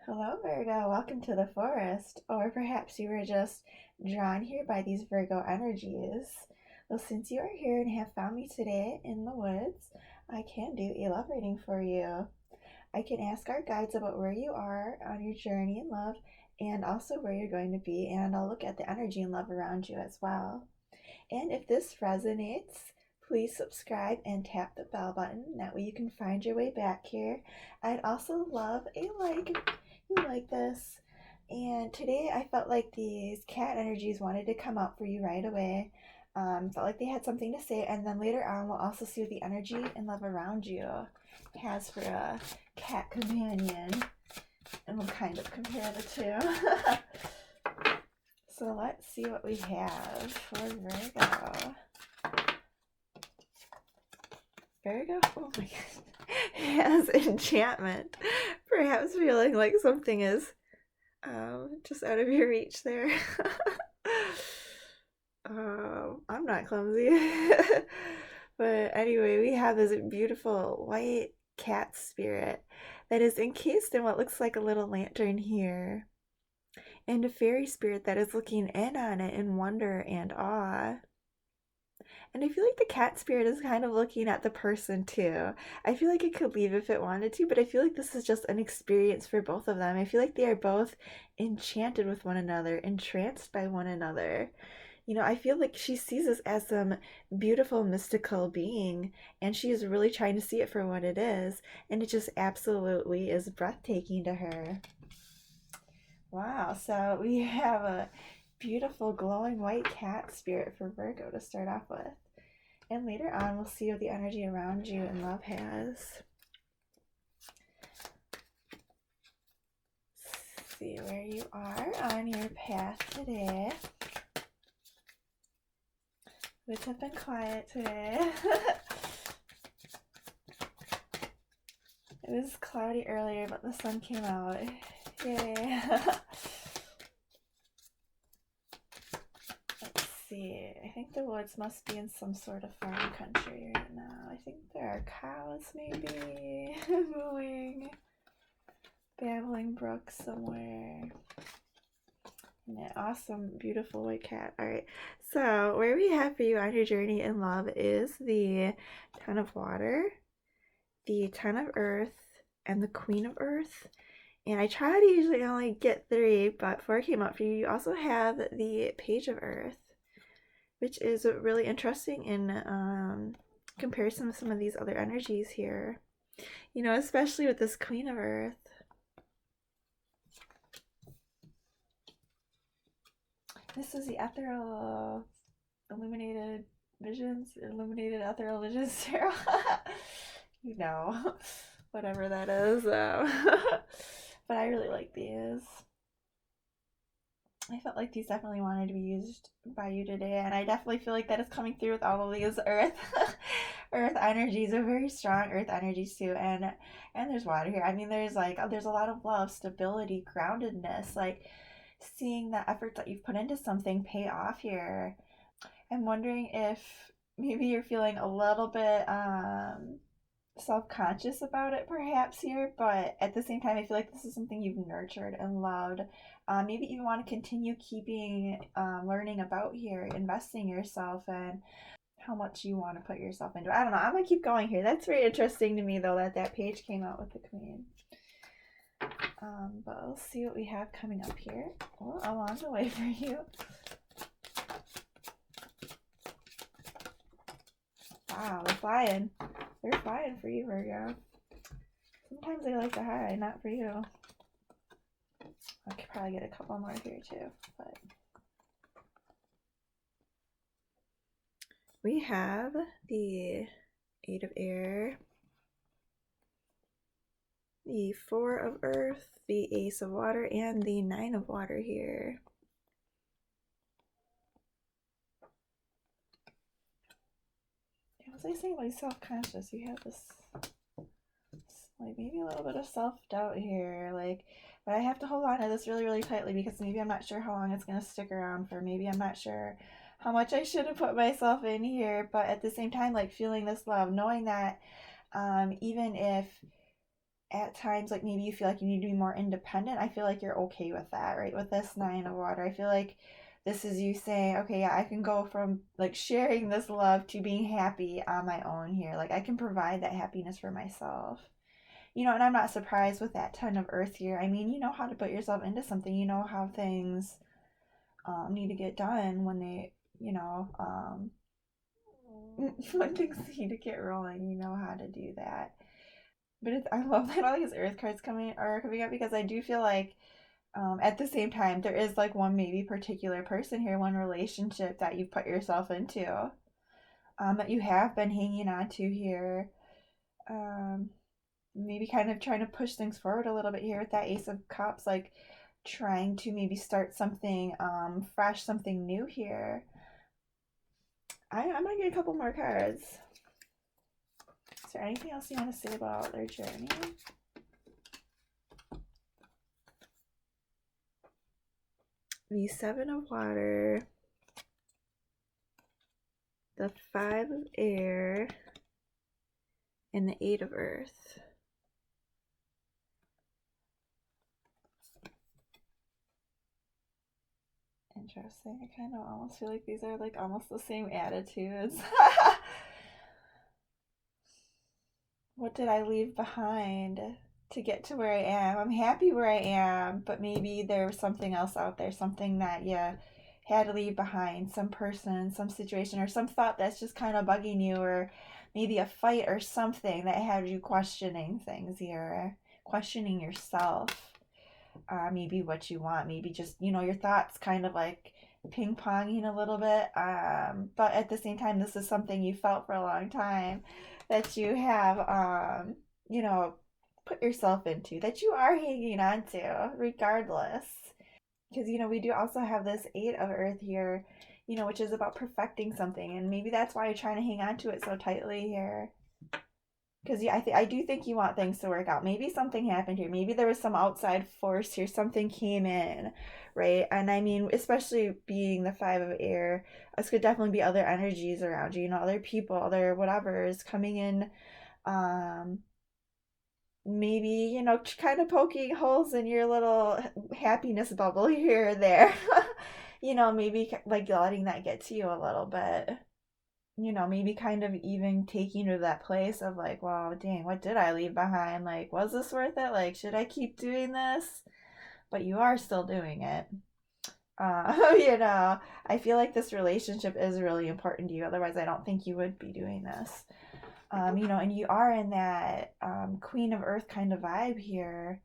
Hello, Virgo. Welcome to the forest. Or perhaps you were just drawn here by these Virgo energies. Well, since you are here and have found me today in the woods, I can do a love reading for you. I can ask our guides about where you are on your journey in love and also where you're going to be, and I'll look at the energy and love around you as well. And if this resonates, please subscribe and tap the bell button. That way you can find your way back here. I'd also love a like if you like this. And today I felt like these cat energies wanted to come out for you right away. Felt like they had something to say, and then later on we'll also see what the energy and love around you has for a cat companion, and we'll kind of compare the two. So let's see what we have for Virgo. Virgo, oh my gosh, has enchantment. Perhaps feeling like something is just out of your reach there. I'm not clumsy. But anyway, we have this beautiful white cat spirit that is encased in what looks like a little lantern here, and a fairy spirit that is looking in on it in wonder and awe. And I feel like the cat spirit is kind of looking at the person too. I feel like it could leave if it wanted to, but I feel like this is just an experience for both of them. I feel like they are both enchanted with one another, entranced by one another. I feel like she sees this as some beautiful mystical being, and she is really trying to see it for what it is, and it just absolutely is breathtaking to her. Wow, so we have a beautiful glowing white cat spirit for Virgo to start off with. And later on, we'll see what the energy around you and love has. See where you are on your path today. Woods have been quiet today. It was cloudy earlier, but the sun came out. Yay. Let's see. I think the woods must be in some sort of farm country right now. I think there are cows maybe mooing, babbling brooks somewhere. And an awesome, beautiful white cat. Alright, so where we have for you on your journey in love is the Ten of Water, the Ten of Earth, and the Queen of Earth. And I try to usually only get 3, but 4 came up for you. You also have the Page of Earth, which is really interesting in comparison with some of these other energies here. Especially with this Queen of Earth. This is the Ethereal Illuminated Visions, Illuminated Ethereal Visions Tarot. Whatever that is. But I really like these. I felt like these definitely wanted to be used by you today, and I definitely feel like that is coming through with all of these earth energies. Are very strong earth energies too, and there's water here. I mean, there's a lot of love, stability, groundedness, like seeing the effort that you've put into something pay off here. I'm wondering if maybe you're feeling a little bit self-conscious about it perhaps here, but at the same time I feel like this is something you've nurtured and loved. Maybe you want to continue keeping learning about here, investing yourself, and how much you want to put yourself into it. I don't know, I'm gonna keep going here. That's very interesting to me though, that page came out with the Queen. But we'll see what we have coming up here along the way for you. Wow, they're flying. They're flying for you, Virgo. Sometimes they like to hide, not for you. I could probably get a couple more here too, but we have the 8 of Air, the 4 of Earth, the Ace of Water, and the 9 of Water here. Was I saying like self-conscious? You have this like maybe a little bit of self-doubt here, but I have to hold on to this really, really tightly because maybe I'm not sure how long it's going to stick around for. Maybe I'm not sure how much I should have put myself in here, but at the same time, feeling this love, knowing that even if at times like maybe you feel like you need to be more independent. I feel like you're okay with that, right? With this Nine of Water, I feel like this is you saying, okay, yeah, I can go from like sharing this love to being happy on my own here. Like I can provide that happiness for myself. And I'm not surprised with that Ten of Earth here. I mean, you know how to put yourself into something. You know how things need to get done when they, when things need to get rolling. You know how to do that. But I love that all these Earth cards coming up because I do feel like at the same time there is like one maybe particular person here, one relationship that you've put yourself into, that you have been hanging on to here. Um, Maybe kind of trying to push things forward a little bit here with that Ace of Cups, like trying to maybe start something fresh, something new here. I might get a couple more cards. Is there anything else you want to say about their journey? The Seven of Water, the Five of Air, and the Eight of Earth. Interesting. I kind of almost feel like these are like almost the same attitudes. What did I leave behind to get to where I am? I'm happy where I am, but maybe there was something else out there, something that you had to leave behind, some person, some situation, or some thought that's just kind of bugging you, or maybe a fight or something that had you questioning things here, questioning yourself. Maybe what you want, maybe just, your thoughts kind of like ping ponging a little bit. But at the same time, this is something you felt for a long time that you have, you know, put yourself into, that you are hanging on to, regardless. Because, we do also have this Eight of Earth here, which is about perfecting something. And maybe that's why you're trying to hang on to it so tightly here. Because I do think you want things to work out. Maybe something happened here. Maybe there was some outside force here. Something came in, right? And I mean, especially being the Five of Air, this could definitely be other energies around you. Other people, other whatever is coming in. Um, Maybe kind of poking holes in your little happiness bubble here or there. Maybe like letting that get to you a little bit. Maybe kind of even taking you to that place of like, wow, dang, what did I leave behind? Like, was this worth it? Like, should I keep doing this? But you are still doing it. I feel like this relationship is really important to you. Otherwise, I don't think you would be doing this. And you are in that Queen of Earth kind of vibe here,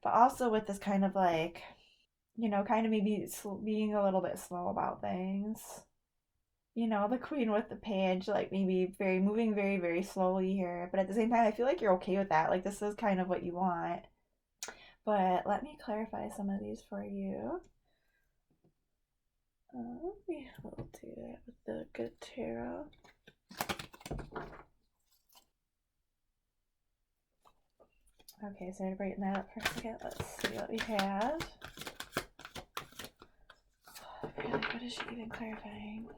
but also with this kind of like, kind of maybe being a little bit slow about things. The queen with the page, like maybe moving very, very slowly here. But at the same time, I feel like you're okay with that. Like this is kind of what you want. But let me clarify some of these for you. We'll do that with the good tarot. Okay, so to brighten that up for a second, let's see what we have. Really, what is she even clarifying?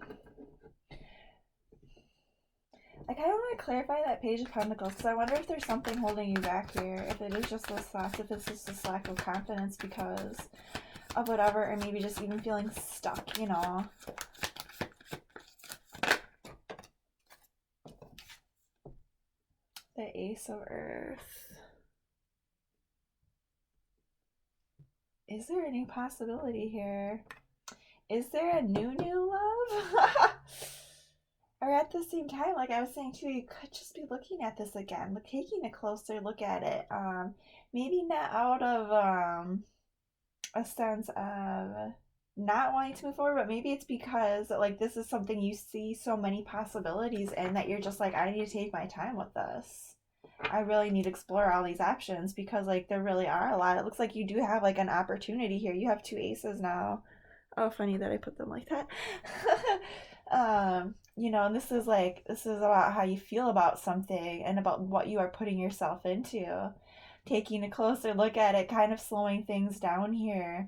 I kind of want to clarify that Page of Pentacles because I wonder if there's something holding you back here. If it is just this lack, if it's just this lack of confidence because of whatever, or maybe just even feeling stuck, The Ace of Earth. Is there any possibility here? Is there a new love? Or at the same time, like I was saying too, you could just be looking at this again, taking a closer look at it. Maybe not out of a sense of not wanting to move forward, but maybe it's because like this is something you see so many possibilities in that you're just like, I need to take my time with this. I really need to explore all these options because like there really are a lot. It looks like you do have like an opportunity here. You have two aces now. Oh, funny that I put them like that. And this is about how you feel about something and about what you are putting yourself into. Taking a closer look at it, kind of slowing things down here.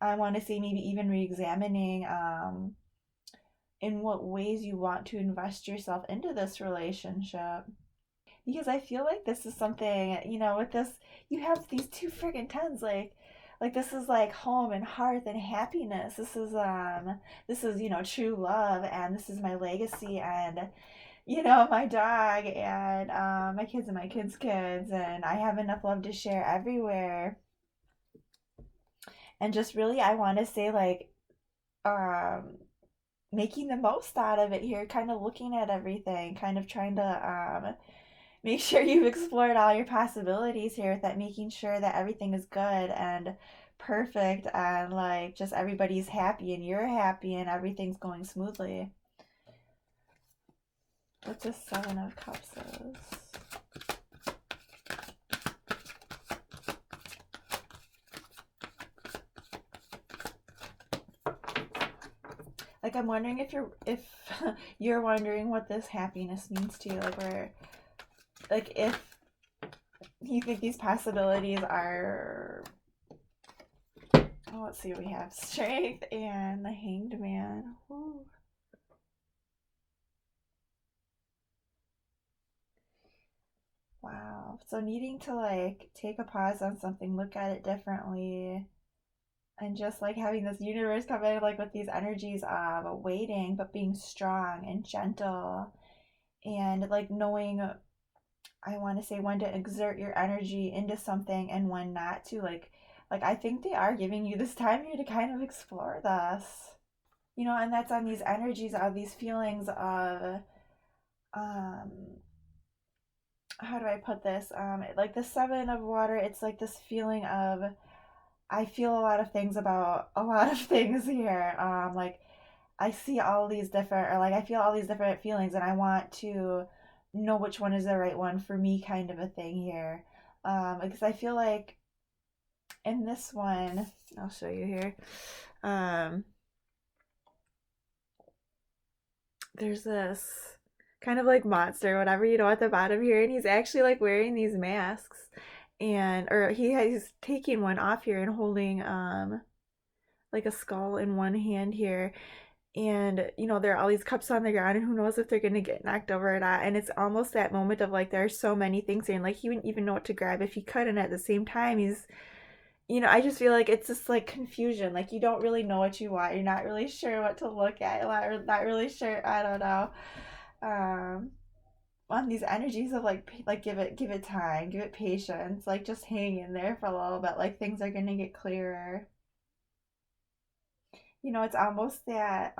I want to say maybe even re-examining in what ways you want to invest yourself into this relationship. because I feel like this is something, with this, you have these two friggin' tens, like this is like home and hearth and happiness. This is, true love, and this is my legacy, and my dog, and my kids and my kids' kids, and I have enough love to share everywhere. And just really, I want to say, like, um, making the most out of it here, kind of looking at everything, kind of trying to make sure you've explored all your possibilities here with that, making sure that everything is good and perfect, and like just everybody's happy and you're happy and everything's going smoothly. What the Seven of Cups is. Like, I'm wondering if you're wondering what this happiness means to you, like where, like, if you think these possibilities are, oh, let's see what we have. Strength and the Hanged Man. Ooh. Wow. So needing to like take a pause on something, look at it differently, and just like having this universe come in like with these energies of waiting but being strong and gentle, and like knowing, I want to say, when to exert your energy into something and when not to, like I think they are giving you this time here to kind of explore this. And that's on these energies of these feelings of um how do I put this? Like the Seven of Water, it's like this feeling of, I feel a lot of things about a lot of things here. Like I see all these different, or like I feel all these different feelings, and I want to know which one is the right one for me, kind of a thing here. Because I feel like in this one, I'll show you here. Um, there's this kind of like monster, whatever, at the bottom here, and he's actually like wearing these masks, and or he's taking one off here and holding like a skull in one hand here, and there are all these cups on the ground, and who knows if they're gonna get knocked over or not, and it's almost that moment of like there are so many things here, and like he wouldn't even know what to grab if he could, and at the same time he's, I just feel like it's just like confusion, like you don't really know what you want, you're not really sure what to look at, not really sure, I don't know, um on these energies of like give it time, give it patience, like just hang in there for a little bit, like things are gonna get clearer. It's almost that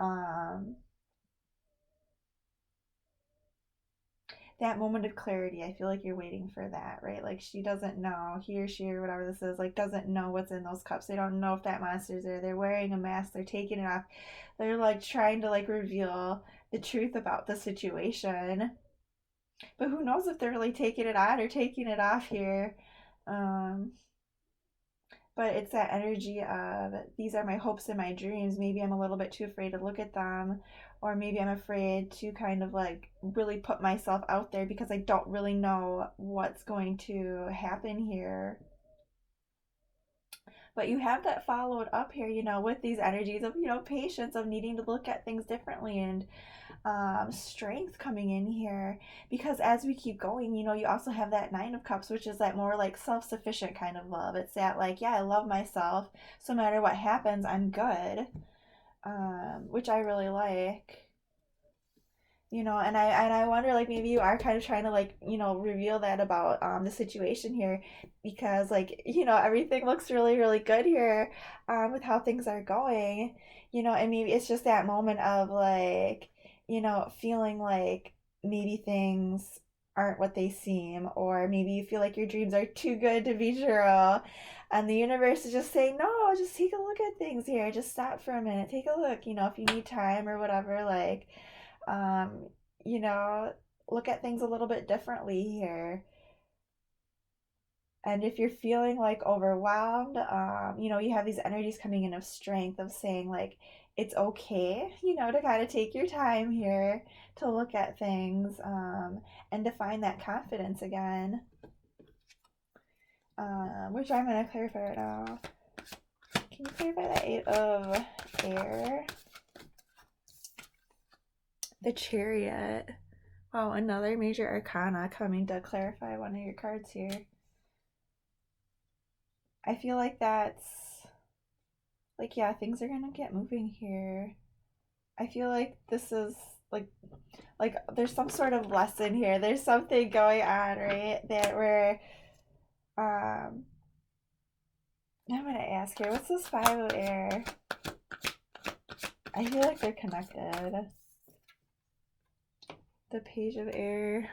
moment of clarity. I feel like you're waiting for that, right? Like she doesn't know, he or she or whatever this is, like doesn't know what's in those cups. They don't know if that monster's there. They're wearing a mask, they're taking it off. They're like trying to like reveal the truth about the situation. But who knows if they're really taking it on or taking it off here. Um but it's that energy of, these are my hopes and my dreams. Maybe I'm a little bit too afraid to look at them, or maybe I'm afraid to kind of like really put myself out there because I don't really know what's going to happen here. But you have that followed up here, with these energies of, patience, of needing to look at things differently, and strength coming in here, because as we keep going, you also have that Nine of Cups, which is that more like self-sufficient kind of love. It's that like, yeah, I love myself, so no matter what happens, I'm good, which I really like. And I wonder, like, maybe you are kind of trying to like, reveal that about the situation here, because like, everything looks really really good here, with how things are going, and maybe it's just that moment of like, feeling like maybe things aren't what they seem, or maybe you feel like your dreams are too good to be true, and the universe is just saying, no, just take a look at things here, just stop for a minute, take a look, if you need time or whatever, like, um, you know, look at things a little bit differently here. And if you're feeling like overwhelmed, you have these energies coming in of strength, of saying like it's okay, to kind of take your time here to look at things, and to find that confidence again, which I'm going to clarify right now. Can you clarify the Eight of Air? The Chariot. Oh, another major arcana coming to clarify one of your cards here. I feel like that's like, yeah, things are gonna get moving here. I feel like this is like there's some sort of lesson here. There's something going on, right? That we're um I'm gonna ask here, what's this five of air? I feel like they're connected. The page of air.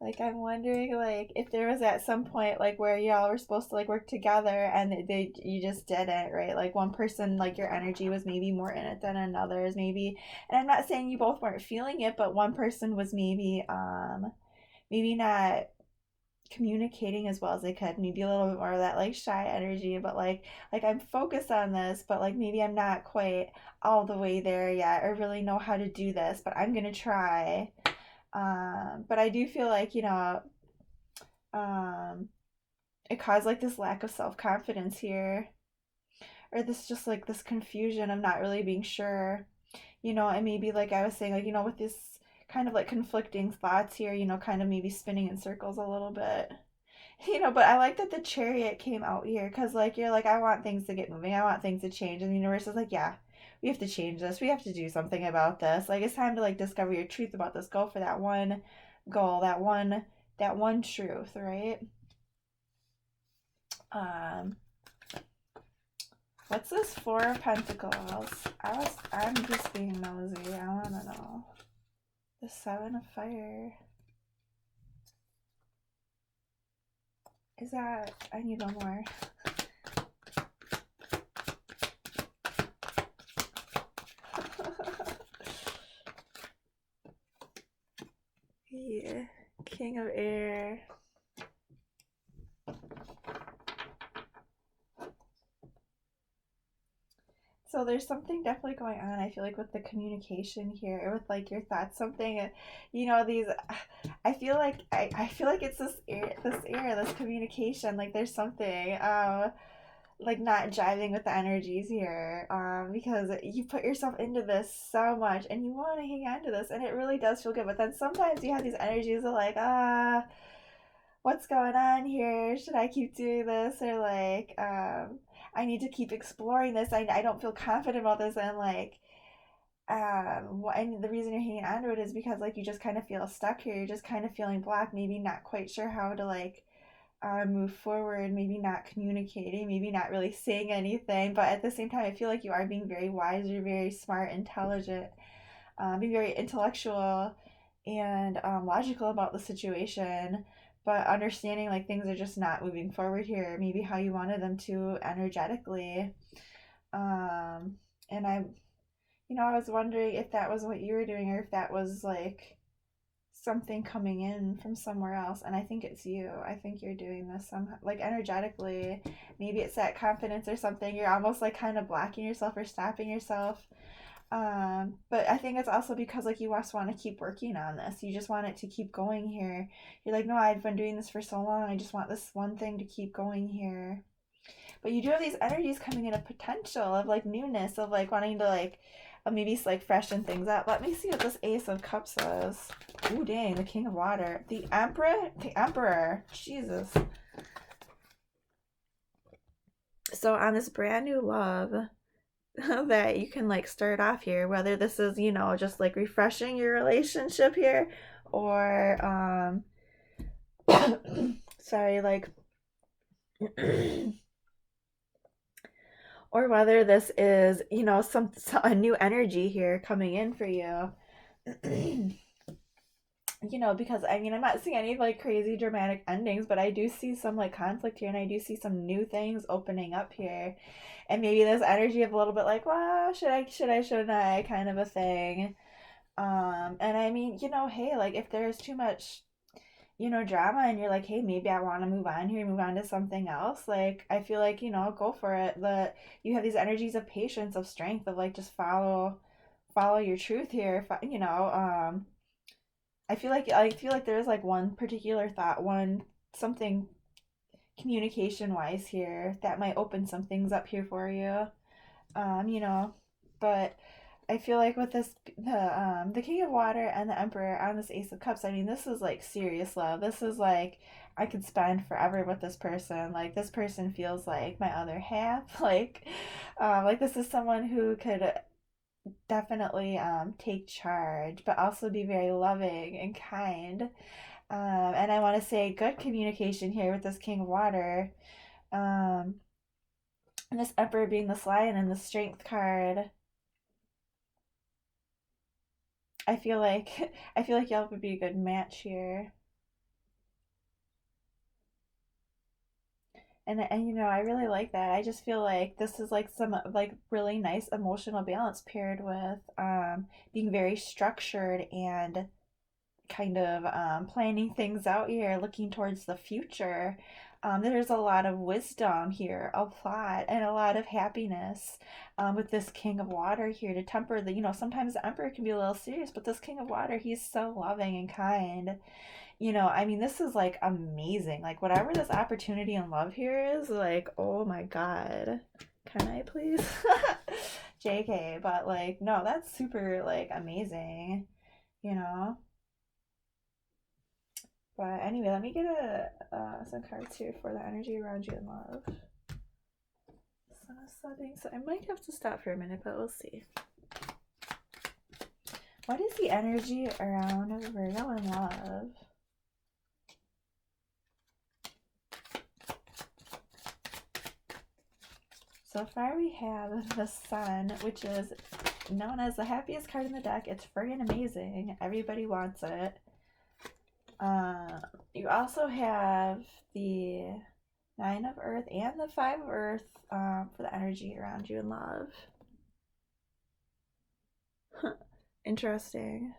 Like I'm wondering like if there was at some point like where y'all were supposed to like work together and they you just didn't, right? Like one person like your energy was maybe more in it than another's maybe. And I'm not saying you both weren't feeling it, but one person was maybe not communicating as well as they could, maybe a little bit more of that like shy energy, but like I'm focused on this, but like maybe I'm not quite all the way there yet or really know how to do this, but I'm gonna try. But I do feel like, um, it caused like this lack of self confidence here, or this just like this confusion of not really being sure, and maybe like I was saying, like, with this kind of like conflicting thoughts here, kind of maybe spinning in circles a little bit. But I like that the chariot came out here because, like, you're like, I want things to get moving. I want things to change. And the universe is like, yeah, we have to change this. We have to do something about this. Like, it's time to, like, discover your truth about this. Go for that one goal, that one truth, right? Um, what's this Four of Pentacles? I'm just being nosy. I want to know. The Seven of Fire. Is that, I need one more. Yeah, King of Air. So there's something definitely going on. I feel like with the communication here, with like your thoughts, something, these. I feel like I feel like it's this communication. Like there's something, like not jiving with the energies here, because you put yourself into this so much, and you want to hang on to this, and it really does feel good. But then sometimes you have these energies of like, what's going on here? Should I keep doing this? Or like, I need to keep exploring this. I don't feel confident about this. And like, and the reason you're hanging on to it is because like you just kind of feel stuck here. You're just kind of feeling blocked, maybe not quite sure how to like move forward, maybe not communicating, maybe not really saying anything. But at the same time, I feel like you are being very wise. You're very smart, intelligent, being very intellectual and logical about the situation, but understanding like things are just not moving forward here, maybe how you wanted them to energetically. And I was wondering if that was what you were doing or if that was like something coming in from somewhere else. And I think it's you. I think you're doing this somehow, like energetically. Maybe it's that confidence or something. You're almost like kind of blocking yourself or stopping yourself. But I think it's also because like you just want to keep working on this. You just want it to keep going here. You're like, no, I've been doing this for so long. I just want this one thing to keep going here. But you do have these energies coming in, a potential of like newness, of like wanting to like maybe like freshen things up. Let me see what this Ace of Cups is. Ooh, dang, the King of Water, the Emperor. Jesus. So on this brand new love that you can like start off here, whether this is just like refreshing your relationship here, or sorry, like or whether this is some a new energy here coming in for you. Because I mean, I'm not seeing any like crazy dramatic endings, but I do see some like conflict here, and I do see some new things opening up here, and maybe this energy of a little bit like, well, shouldn't I, kind of a thing. And I mean, hey, like if there's too much, drama, and you're like, hey, maybe I want to move on here, move on to something else. Like I feel like go for it. But you have these energies of patience, of strength, of like just follow your truth here. I feel like there's like one particular thought, one something communication wise here that might open some things up here for you. Um, you know, but I feel like with this the King of Water and the Emperor on this Ace of Cups, I mean this is like serious love. This is like I could spend forever with this person. Like this person feels like my other half. Like this is someone who could definitely take charge, but also be very loving and kind. And I want to say good communication here with this King of Water. Um, and this Emperor being this Lion and the Strength card. I feel like I feel like y'all would be a good match here. And you know, I really like that. I just feel like this is like some like really nice emotional balance paired with being very structured and kind of planning things out here, looking towards the future. There's a lot of wisdom here, a lot, and a lot of happiness with this King of Water here to temper the, you know, sometimes the Emperor can be a little serious, but this King of Water, he's so loving and kind. You know, I mean, this is like amazing. Like, whatever this opportunity and love here is, like, oh my God. Can I please? JK, but like, no, that's super like amazing, you know? But anyway, let me get some cards here for the energy around you in love. So I might have to stop for a minute, but we'll see. What is the energy around Virgo in love? So far we have the Sun, which is known as the happiest card in the deck. It's friggin' amazing. Everybody wants it. You also have the Nine of Earth and the Five of Earth for the energy around you in love. Interesting.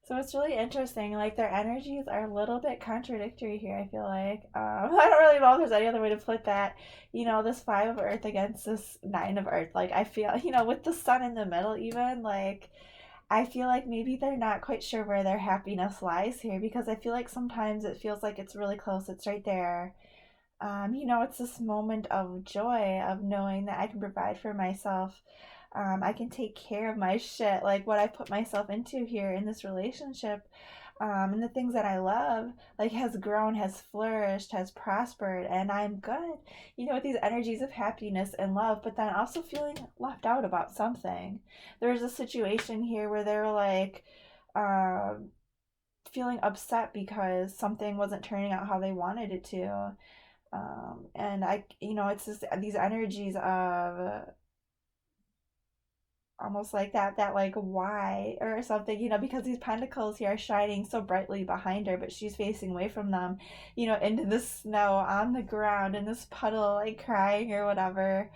So it's really interesting. Like their energies are a little bit contradictory here. I feel like I don't really know if there's any other way to put that. You know, this Five of Earth against this Nine of Earth. Like I feel, you know, with the Sun in the middle, even like I feel like maybe they're not quite sure where their happiness lies here because I feel like sometimes it feels like it's really close. It's right there. You know, it's this moment of joy of knowing that I can provide for myself. I can take care of my shit, like what I put myself into here in this relationship. And the things that I love, like, has grown, has flourished, has prospered, and I'm good. You know, with these energies of happiness and love, but then also feeling left out about something. There's a situation here where they're like, um, feeling upset because something wasn't turning out how they wanted it to. And I, you know, it's just these energies of almost like that like why or something, you know, because these pentacles here are shining so brightly behind her, but she's facing away from them, you know, into the snow on the ground in this puddle, like crying or whatever.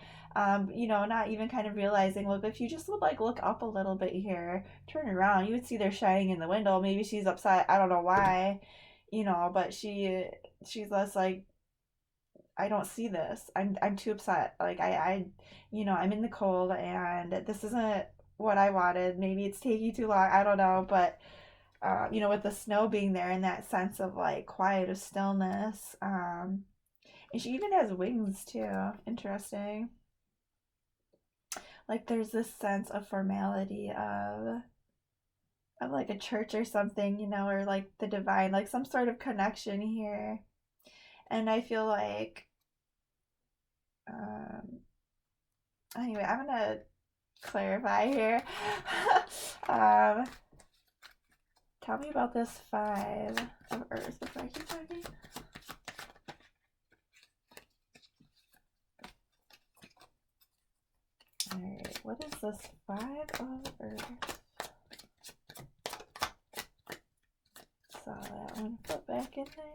You know, not even kind of realizing, look, if you just would like look up a little bit here, turn around, you would see they're shining in the window. Maybe she's upset, I don't know why, you know, but she's less like, I don't see this. I'm too upset. Like I you know, I'm in the cold and this isn't what I wanted. Maybe it's taking too long. I don't know, but you know, with the snow being there and that sense of like quiet of stillness. And she even has wings too. Interesting. Like there's this sense of formality of like a church or something, you know, or like the divine, like some sort of connection here. And I feel like um anyway, I'm gonna clarify here. um, Tell me about this Five of Earth before I keep talking. Alright, what is this Five of Earth? Saw that one flip back in there.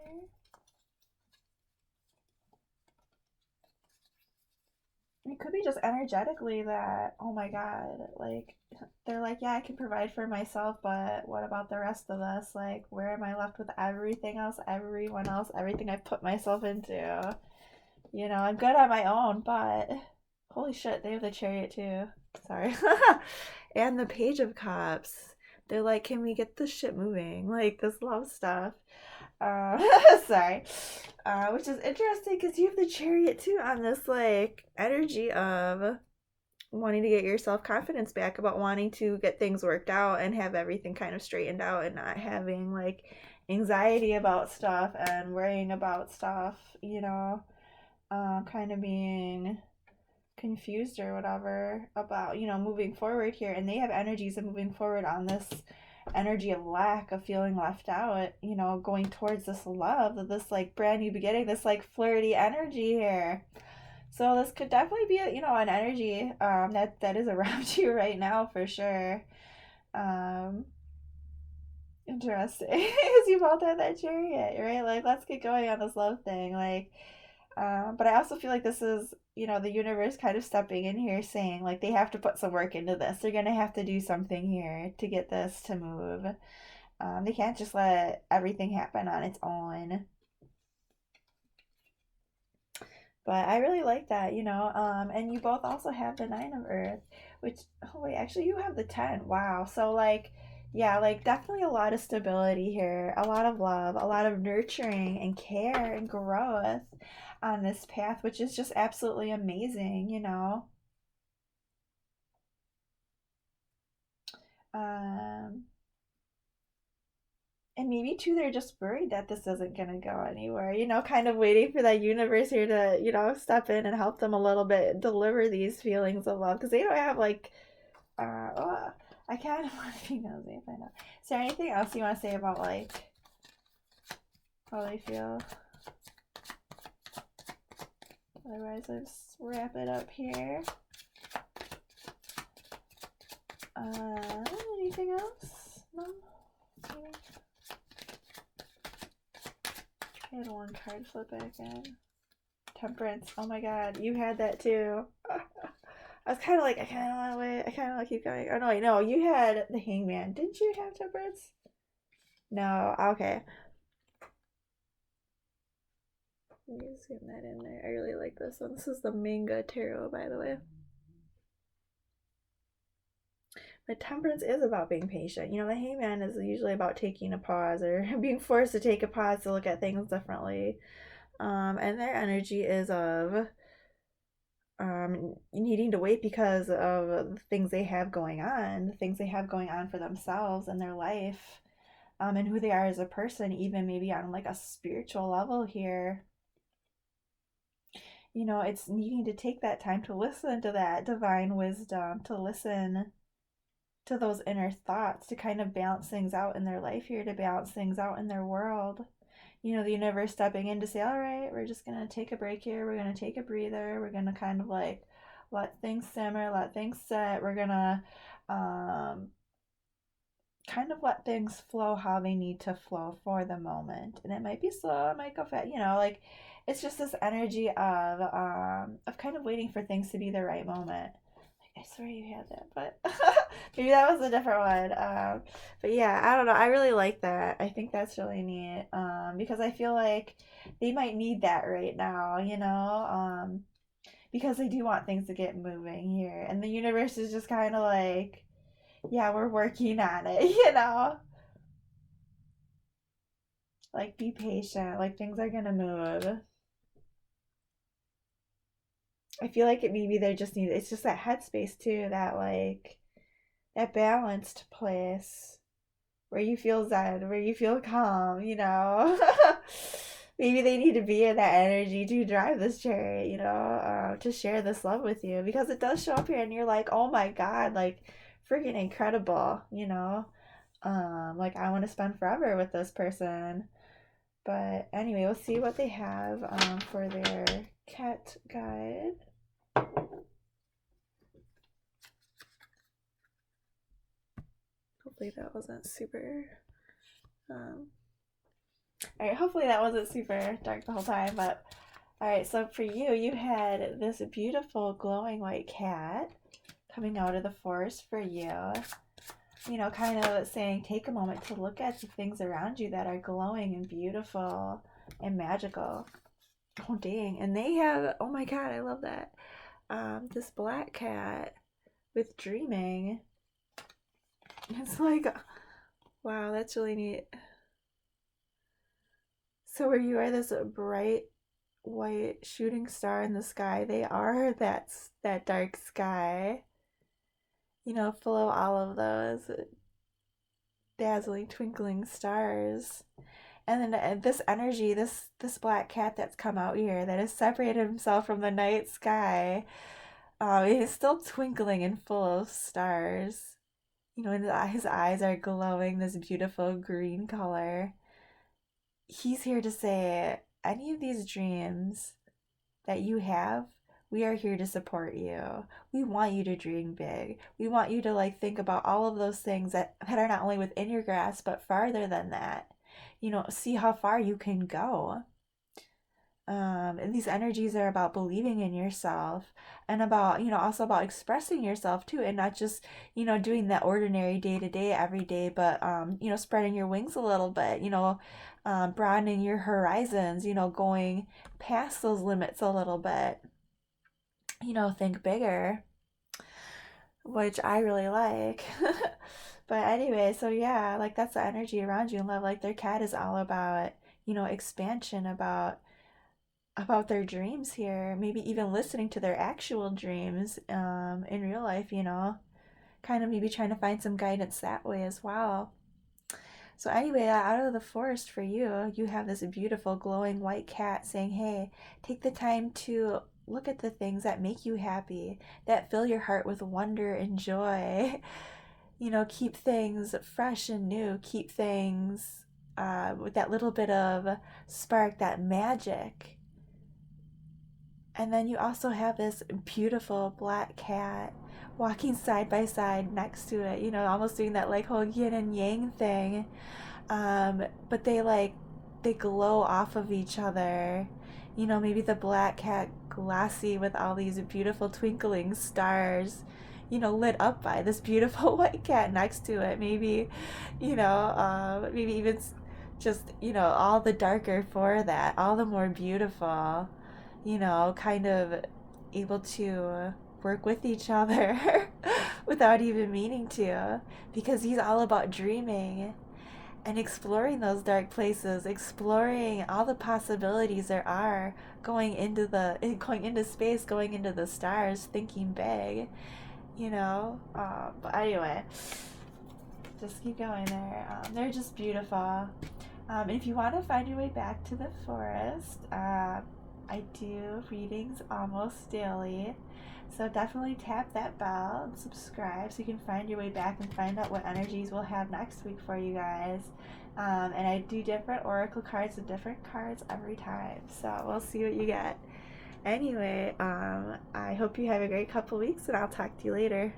It could be just energetically that, oh my God, like, they're like, yeah, I can provide for myself, but what about the rest of us? Like, where am I left with everything else, everyone else, everything I've put myself into? You know, I'm good on my own, but holy shit, they have the Chariot too. Sorry. And the Page of Cups. They're like, can we get this shit moving? Like this love stuff. Uh, sorry. Which is interesting because you have the Chariot too on this like energy of wanting to get your self confidence back, about wanting to get things worked out and have everything kind of straightened out and not having like anxiety about stuff and worrying about stuff, kind of being confused or whatever about, moving forward here. And they have energies of moving forward on this energy of lack, of feeling left out, going towards this love, this like brand new beginning, this like flirty energy here. So this could definitely be an energy that is around you right now for sure. Um, Interesting, because you both had that Chariot, right? Like, let's get going on this love thing. Like, but I also feel like this is, the universe kind of stepping in here saying, like, they have to put some work into this. They're going to have to do something here to get this to move. They can't just let everything happen on its own. But I really like that, and you both also have the Nine of Earth, which, oh wait, actually you have the 10. Wow. So, like, yeah, like definitely a lot of stability here, a lot of love, a lot of nurturing and care and growth on this path, which is just absolutely amazing. Um, and maybe too, they're just worried that this isn't gonna go anywhere, kind of waiting for that universe here to, step in and help them a little bit deliver these feelings of love, because they don't have like, oh, I kind of want to be nosy if I know. Is there anything else you want to say about like how they feel? Otherwise, let's wrap it up here. Anything else? No? Maybe? I had one card flip back in. Temperance. Oh my god, you had that too. I was kind of like, I kind of want to wait. I kind of want to keep going. Oh no, wait, no, you had the Hangman. Didn't you have Temperance? No, okay. Let me zoom that in there. I really like this one. This is the manga tarot, by the way. But Temperance is about being patient. The Hangman is usually about taking a pause or being forced to take a pause to look at things differently. And their energy is of needing to wait because of the things they have going on, the things they have going on for themselves and their life, and who they are as a person, even maybe on like a spiritual level here. It's needing to take that time to listen to that divine wisdom, to listen to those inner thoughts, to kind of balance things out in their life here, to balance things out in their world. The universe stepping in to say, all right, we're just going to take a break here. We're going to take a breather. We're going to kind of like let things simmer, let things set. We're going to kind of let things flow how they need to flow for the moment. And it might be slow, it might go fast, like it's just this energy of kind of waiting for things to be the right moment. I swear you had that, but maybe that was a different one. But yeah, I don't know. I really like that. I think that's really neat, because I feel like they might need that right now, because they do want things to get moving here. And the universe is just kind of like, yeah, we're working on it, Like, be patient. Like, things are going to move. I feel like maybe they just need, it's just that headspace too, that like, that balanced place where you feel zen, where you feel calm, Maybe they need to be in that energy to drive this chariot, to share this love with you, because it does show up here and you're like, oh my God, like freaking incredible, like I want to spend forever with this person. But anyway, we'll see what they have for their cat guide. Hopefully that wasn't super all right, hopefully that wasn't super dark the whole time, but all right, so for you, you had this beautiful glowing white cat coming out of the forest for you, kind of saying take a moment to look at the things around you that are glowing and beautiful and magical. Oh dang, and they have, oh my God, I love that, this black cat with dreaming. It's like Wow, that's really neat. So where you are this bright white shooting star in the sky, they are that dark sky, full of all of those dazzling twinkling stars. And then this energy, this black cat that's come out here that has separated himself from the night sky, it is still twinkling and full of stars. And his eyes are glowing this beautiful green color. He's here to say any of these dreams that you have, we are here to support you. We want you to dream big. We want you to think about all of those things that are not only within your grasp, but farther than that. See how far you can go. And these energies are about believing in yourself and about, also about expressing yourself too, and not just, doing that ordinary day to day every day, but, spreading your wings a little bit, broadening your horizons, going past those limits a little bit, think bigger, which I really like. But anyway, so yeah, that's the energy around you in love. Their cat is all about, expansion, about their dreams here, maybe even listening to their actual dreams in real life, kind of maybe trying to find some guidance that way as well. So, anyway, out of the forest for you, you have this beautiful glowing white cat saying, hey, take the time to look at the things that make you happy, that fill your heart with wonder and joy. Keep things fresh and new, keep things with that little bit of spark, that magic. And then you also have this beautiful black cat walking side by side next to it, almost doing that whole yin and yang thing. But they glow off of each other. Maybe the black cat glassy with all these beautiful twinkling stars, lit up by this beautiful white cat next to it. Maybe, maybe even just, all the darker for that, all the more beautiful, kind of able to work with each other without even meaning to, because he's all about dreaming and exploring those dark places, exploring all the possibilities there are, going into space, going into the stars, thinking big, But anyway, just keep going there. They're just beautiful. If you want to find your way back to the forest, I do readings almost daily. So definitely tap that bell and subscribe so you can find your way back and find out what energies we'll have next week for you guys. And I do different oracle cards and different cards every time. So we'll see what you get. Anyway, I hope you have a great couple weeks, and I'll talk to you later.